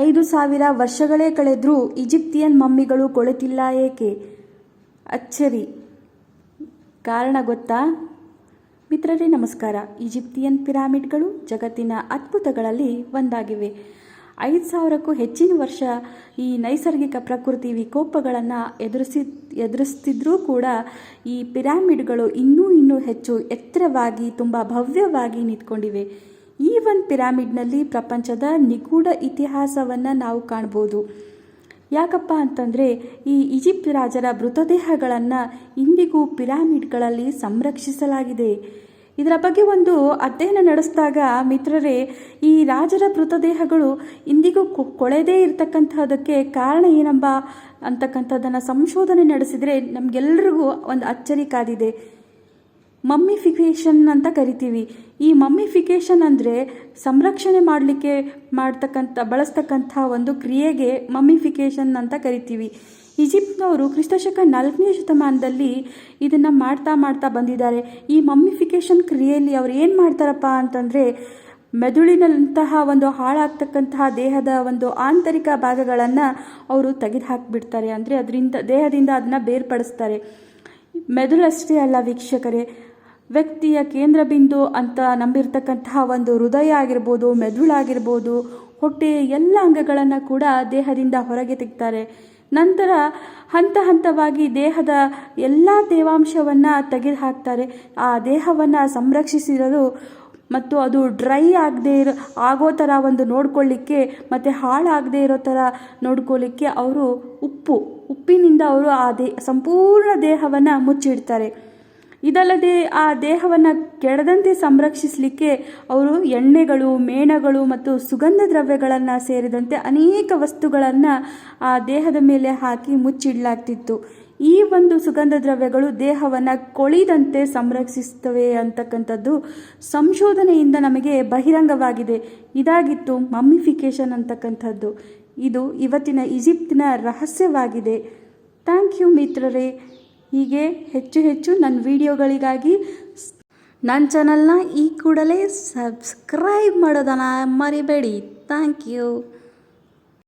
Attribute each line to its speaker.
Speaker 1: 5,000 ವರ್ಷಗಳೇ ಕಳೆದರೂ ಈಜಿಪ್ತಿಯನ್ ಮಮ್ಮಿಗಳು ಕೊಳೆತಿಲ್ಲ ಏಕೆ? ಅಚ್ಚರಿ. ಕಾರಣ ಗೊತ್ತಾ? ಮಿತ್ರರೇ ನಮಸ್ಕಾರ. ಈಜಿಪ್ತಿಯನ್ ಪಿರಾಮಿಡ್ಗಳು ಜಗತ್ತಿನ ಅದ್ಭುತಗಳಲ್ಲಿ ಒಂದಾಗಿವೆ. 5,000ಕ್ಕೂ ಹೆಚ್ಚಿನ ವರ್ಷ ಈ ನೈಸರ್ಗಿಕ ಪ್ರಕೃತಿ ವಿಕೋಪಗಳನ್ನು ಎದುರಿಸ್ತಿದ್ರೂ ಕೂಡ ಈ ಪಿರಾಮಿಡ್ಗಳು ಇನ್ನೂ ಹೆಚ್ಚು ಎತ್ತರವಾಗಿ ತುಂಬ ಭವ್ಯವಾಗಿ ನಿಂತ್ಕೊಂಡಿವೆ. ಈ ಒಂದು ಪಿರಾಮಿಡ್ನಲ್ಲಿ ಪ್ರಪಂಚದ ನಿಗೂಢ ಇತಿಹಾಸವನ್ನು ನಾವು ಕಾಣ್ಬೋದು. ಯಾಕಪ್ಪ ಅಂತಂದರೆ ಈ ಈಜಿಪ್ಟ್ ರಾಜರ ಮೃತದೇಹಗಳನ್ನು ಇಂದಿಗೂ ಪಿರಾಮಿಡ್ಗಳಲ್ಲಿ ಸಂರಕ್ಷಿಸಲಾಗಿದೆ. ಇದರ ಬಗ್ಗೆ ಒಂದು ಅಧ್ಯಯನ ನಡೆಸಿದಾಗ ಮಿತ್ರರೇ, ಈ ರಾಜರ ಮೃತದೇಹಗಳು ಇಂದಿಗೂ ಕೊಳೆದೇ ಇರತಕ್ಕಂಥದ್ದಕ್ಕೆ ಕಾರಣ ಏನಂಬ ಅಂತಕ್ಕಂಥದ್ದನ್ನು ಸಂಶೋಧನೆ ನಡೆಸಿದರೆ ನಮಗೆಲ್ಲರಿಗೂ ಒಂದು ಅಚ್ಚರಿ ಕಾದಿದೆ. ಮಮ್ಮಿಫಿಕೇಷನ್ ಅಂತ ಕರಿತೀವಿ. ಈ ಮಮ್ಮಿಫಿಕೇಷನ್ ಅಂದರೆ ಸಂರಕ್ಷಣೆ ಮಾಡಲಿಕ್ಕೆ ಬಳಸ್ತಕ್ಕಂಥ ಒಂದು ಕ್ರಿಯೆಗೆ ಮಮ್ಮಿಫಿಕೇಷನ್ ಅಂತ ಕರಿತೀವಿ. ಈಜಿಪ್ಟ್ನವರು ಕ್ರಿಸ್ತಶಕ 4ನೇ ಶತಮಾನದಲ್ಲಿ ಇದನ್ನು ಮಾಡ್ತಾ ಬಂದಿದ್ದಾರೆ. ಈ ಮಮ್ಮಿಫಿಕೇಷನ್ ಕ್ರಿಯೆಯಲ್ಲಿ ಅವ್ರು ಏನು ಮಾಡ್ತಾರಪ್ಪ ಅಂತಂದರೆ, ಮೆದುಳಿನಂತಹ ಒಂದು ಹಾಳಾಗ್ತಕ್ಕಂತಹ ದೇಹದ ಒಂದು ಆಂತರಿಕ ಭಾಗಗಳನ್ನು ಅವರು ತೆಗೆದುಹಾಕಿಬಿಡ್ತಾರೆ. ಅಂದರೆ ದೇಹದಿಂದ ಅದನ್ನು ಬೇರ್ಪಡಿಸ್ತಾರೆ. ಮೆದುಳಷ್ಟೇ ಅಲ್ಲ ವೀಕ್ಷಕರೇ, ವ್ಯಕ್ತಿಯ ಕೇಂದ್ರ ಬಿಂದು ಅಂತ ನಂಬಿರ್ತಕ್ಕಂತಹ ಒಂದು ಹೃದಯ ಆಗಿರ್ಬೋದು, ಮೆದುಳಾಗಿರ್ಬೋದು, ಹೊಟ್ಟೆ ಎಲ್ಲ ಅಂಗಗಳನ್ನು ಕೂಡ ದೇಹದಿಂದ ಹೊರಗೆ ತೆಗಿತಾರೆ. ನಂತರ ಹಂತವಾಗಿ ದೇಹದ ಎಲ್ಲ ತೇವಾಂಶವನ್ನು ತೆಗೆದುಹಾಕ್ತಾರೆ. ಆ ದೇಹವನ್ನು ಸಂರಕ್ಷಿಸಿರಲು ಮತ್ತು ಅದು ಡ್ರೈ ಆಗೋ ಥರ ಒಂದು ನೋಡ್ಕೊಳ್ಳಿಕ್ಕೆ ಮತ್ತು ಹಾಳಾಗದೇ ಇರೋ ಥರ ನೋಡ್ಕೊಳ್ಳಿಕ್ಕೆ ಅವರು ಉಪ್ಪಿನಿಂದ ಅವರು ಸಂಪೂರ್ಣ ದೇಹವನ್ನು ಮುಚ್ಚಿಡ್ತಾರೆ. ಇದಲ್ಲದೆ ಆ ದೇಹವನ್ನು ಕೆಡದಂತೆ ಸಂರಕ್ಷಿಸಲಿಕ್ಕೆ ಅವರು ಎಣ್ಣೆಗಳು, ಮೇಣಗಳು ಮತ್ತು ಸುಗಂಧ ದ್ರವ್ಯಗಳನ್ನು ಸೇರಿದಂತೆ ಅನೇಕ ವಸ್ತುಗಳನ್ನು ಆ ದೇಹದ ಮೇಲೆ ಹಾಕಿ ಮುಚ್ಚಿಡಲಾಗ್ತಿತ್ತು. ಈ ಒಂದು ಸುಗಂಧ ದ್ರವ್ಯಗಳು ದೇಹವನ್ನು ಕೊಳಿದಂತೆ ಸಂರಕ್ಷಿಸ್ತವೆ ಅಂತಕ್ಕಂಥದ್ದು ಸಂಶೋಧನೆಯಿಂದ ನಮಗೆ ಬಹಿರಂಗವಾಗಿದೆ. ಇದಾಗಿತ್ತು ಮಮ್ಮಿಫಿಕೇಷನ್ ಅಂತಕ್ಕಂಥದ್ದು. ಇದು ಇವತ್ತಿನ ಈಜಿಪ್ಟಿನ ರಹಸ್ಯವಾಗಿದೆ. ಥ್ಯಾಂಕ್ ಯು ಮಿತ್ರರೇ. ಹೀಗೆ ಹೆಚ್ಚು ನನ್ನ ವಿಡಿಯೋಗಳಿಗಾಗಿ ನನ್ನ ಚಾನಲ್ನ ಈ ಕೂಡಲೇ ಸಬ್ಸ್ಕ್ರೈಬ್ ಮಾಡೋದನ್ನು ಮರಿಬೇಡಿ. Thank you.